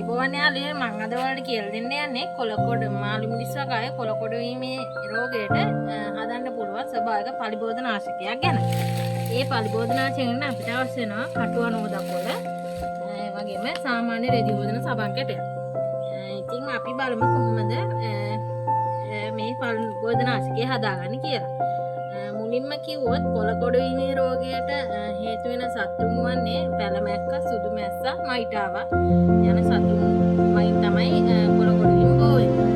අයිබෝවන් යාළුවෝ මම අද ඔයාලට කියලා දෙන්න යන්නේ කොළකොඩ මාළු මිරිස් වගාවේ කොළකොඩ වීමේ රෝගයට හදන්න පුළුවන් ස්වභාවික පලිබෝධනාශකයක් ගැන. මේ පලිබෝධනාශකයෙන් අපිට අවශ්‍ය වෙනවා කටුව නෝදකොළ ඒ වගේම සාමාන්‍ය රෙදි හොදන සබන් කැටයක්. ඉතින් අපි බලමු කොහොමද මේ පලිබෝධනාශකය හදාගන්නේ කියලා. මුලින්ම කිව්වොත් කොළකොඩ වීමේ රෝගයට හේතු වෙන සතුන් වන්නේ පැලමැක්ක, සුදු මැස්ස, මයිටාවා යන සතුන් වයින් තමයි කොළකොඩ වීම බෝ වෙන්නේ.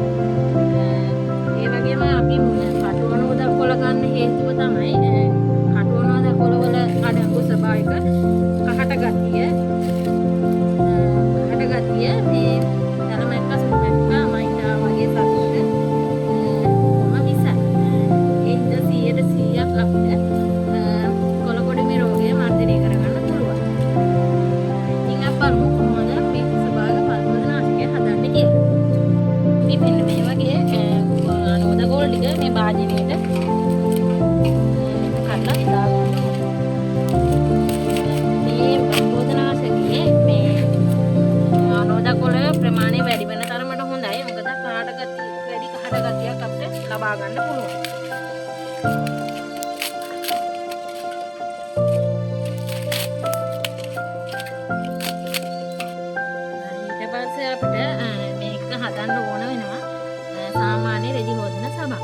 ඒ වගේම අපි කටුවනෝද කොළ ගන්න හේතුව තමයි කටුවනෝද කොළවල අඩංගු ස්වභාවික කහට ගතිය මේ පැලමැක්ක, සුදු මැස්ස, මයිටාවා වගේ සතුන් අපිට කොළකොඩ මේ රෝගය මර්ධනය කරගන්න පුළුවන්. ඉතින් අපි බලමු කොහොමද මේ ස්වභාවික පලිබෝධනාශකය හදන්නේ කියලා. ඉතින් මෙන්න මේ වගේ නෝද ගෝල් ටික මේ භාජනයේට කඩලා දාගන්න. මේ පලිබෝධනාශකයේ මේ නෝද කොළ ප්‍රමාණය වැඩි වෙන තරමට හොඳයි. මොකද වැඩි කහට ගතියක් අපිට ලබා ගන්න පුළුවන්. අපිට මේක හදන්න ඕන වෙනවා සාමාන්‍ය රෙදි හොදන සබන්.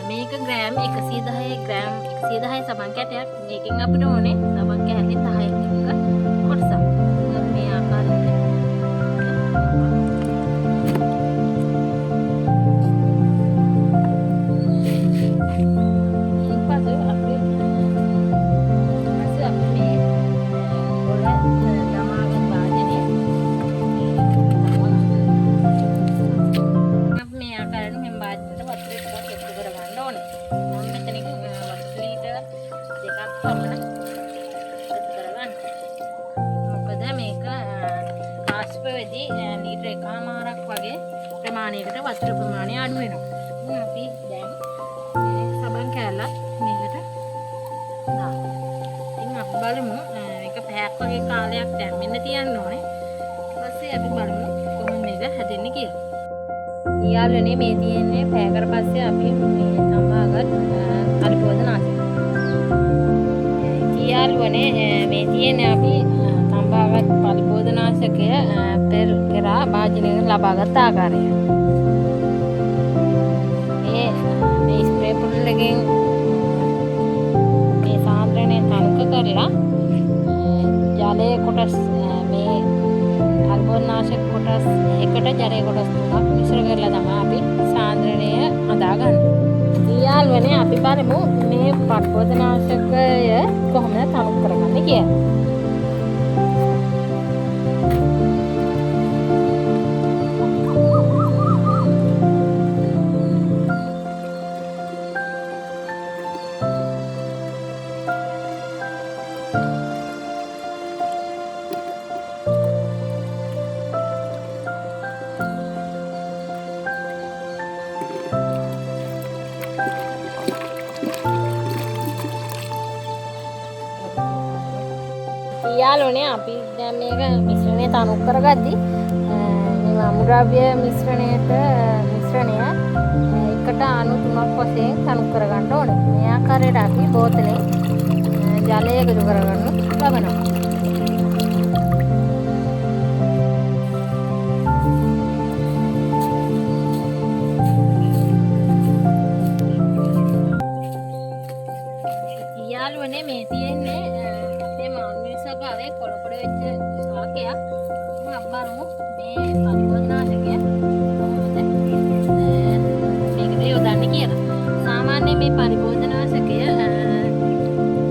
මේක ග්‍රෑම් 110 ග්‍රෑම් 110 සබන් කැටයක්. මේකෙන් අපිට ඕනේ සබන් කැලේ 10ක කොටසක්. මේ ආකාරයට ලීටර් එකමාරක් වගේ ප්‍රමාණයකට වතුර ප්‍රමාණය අඩු වෙනවා. ඉතින් අපි දැන් මේ සබන් කෑල්ලක් මේකට දාමු. ඉතින් අපි බලමු මේක පැයක් වගේ කාලයක් දැම්මෙන්න තියන්න ඕනේ. ඊට පස්සේ අපි බලමු කොහොමද මේක හැදෙන්නේ කියලා. ඊයාලනේ මේ තියෙන්නේ පැයකට පස්සේ අපි මේ තඹාගත් පලිබෝධනාශකය. ඊයාලනේ මේ තියෙන්නේ අපි තඹාගත් පලිබෝධනාශකය පෙරා භාජනයෙන් ලබාගත් ආකාරය. මේ ස්ප්‍රේ පුඩලකින් මේ සාන්ද්‍රණය තනක කරලා ජලයේ කොටස් මේ පලිබෝධනාශක කොටස් එකට ජලයේ කොටස් තුනක් මිශ්‍ර කරලා තමයි අපි සාන්ද්‍රණය හදාගන්නේ. ඊයාලුවනේ අපි බලමු මේ පලිබෝධනාශකය කොහොමද තනු කරගන්නේ කියලා. යාළුවනේ අපි දැන් මේක මිශ්‍රණය තනු කරගද්දි මේ අමුද්‍රව්‍ය මිශ්‍රණය එකට අණු 3ක් වශයෙන් තනු කරගන්න ඕනේ. මේ ආකාරයට අපි බෝතලෙන් ජලය එකතු කරගන්න ලබනවා. යාළුවනේ මේ තියෙන්නේ ස්වභාවයේ කොළකොඩ වෙච්ච ශාකයක්. අපි බලමු මේ පලිබෝධනාශකය කොහොමද මේකට යොදන්නේ කියලා. සාමාන්‍යයෙන් මේ පලිබෝධනාශකය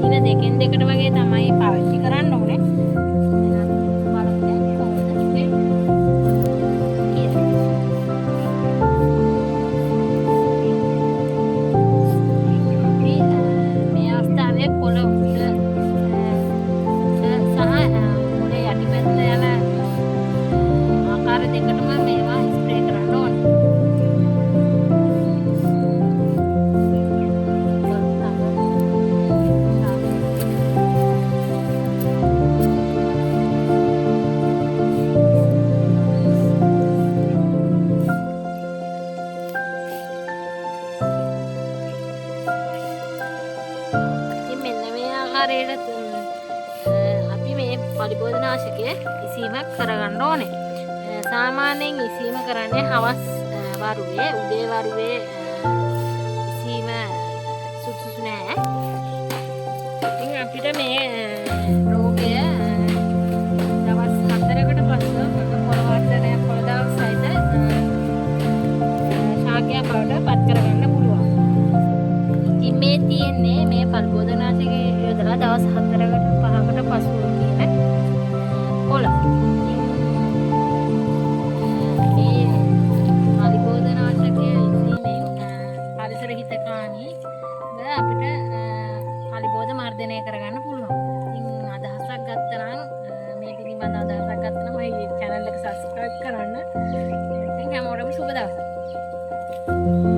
දින දෙකෙන් දෙකට වගේ තමයි පාවිච්චි කරන්න ඕනේ. කරගන්න ඕනේ. සාමාන්‍යයෙන් ඉසීම කරන්නේ හවස් වරුවේ, උදේ වරුවේ ඉසීම සුදුසු නෑ. ඉතින් අපිට මේ රෝගය දවස් 4කට පසු පොළ වර්ධනය පොළ දවස් සහිත ශාකයක් බවට පත් කරගන්න පුළුවන්. ඉතින් මේ තියෙන්නේ මේ පල්බෝධනාශකයේ යොදලා දවස් 4කට 5කට පසු තියෙන පොළ. මේ පල්බෝධනාශකයේ ඉසීමෙන් පරිසර හිතකාමී අපිට පලිබෝධ මර්ධනය කරගන්න පුළුවන්. ඉතින් අදහසක් ගත්තනම් මේ පිළිබඳ අදහසක් ගත්තනම් මගේ channel එක subscribe කරන්න. ඉතින් හැමෝටම සුබ දවසක්.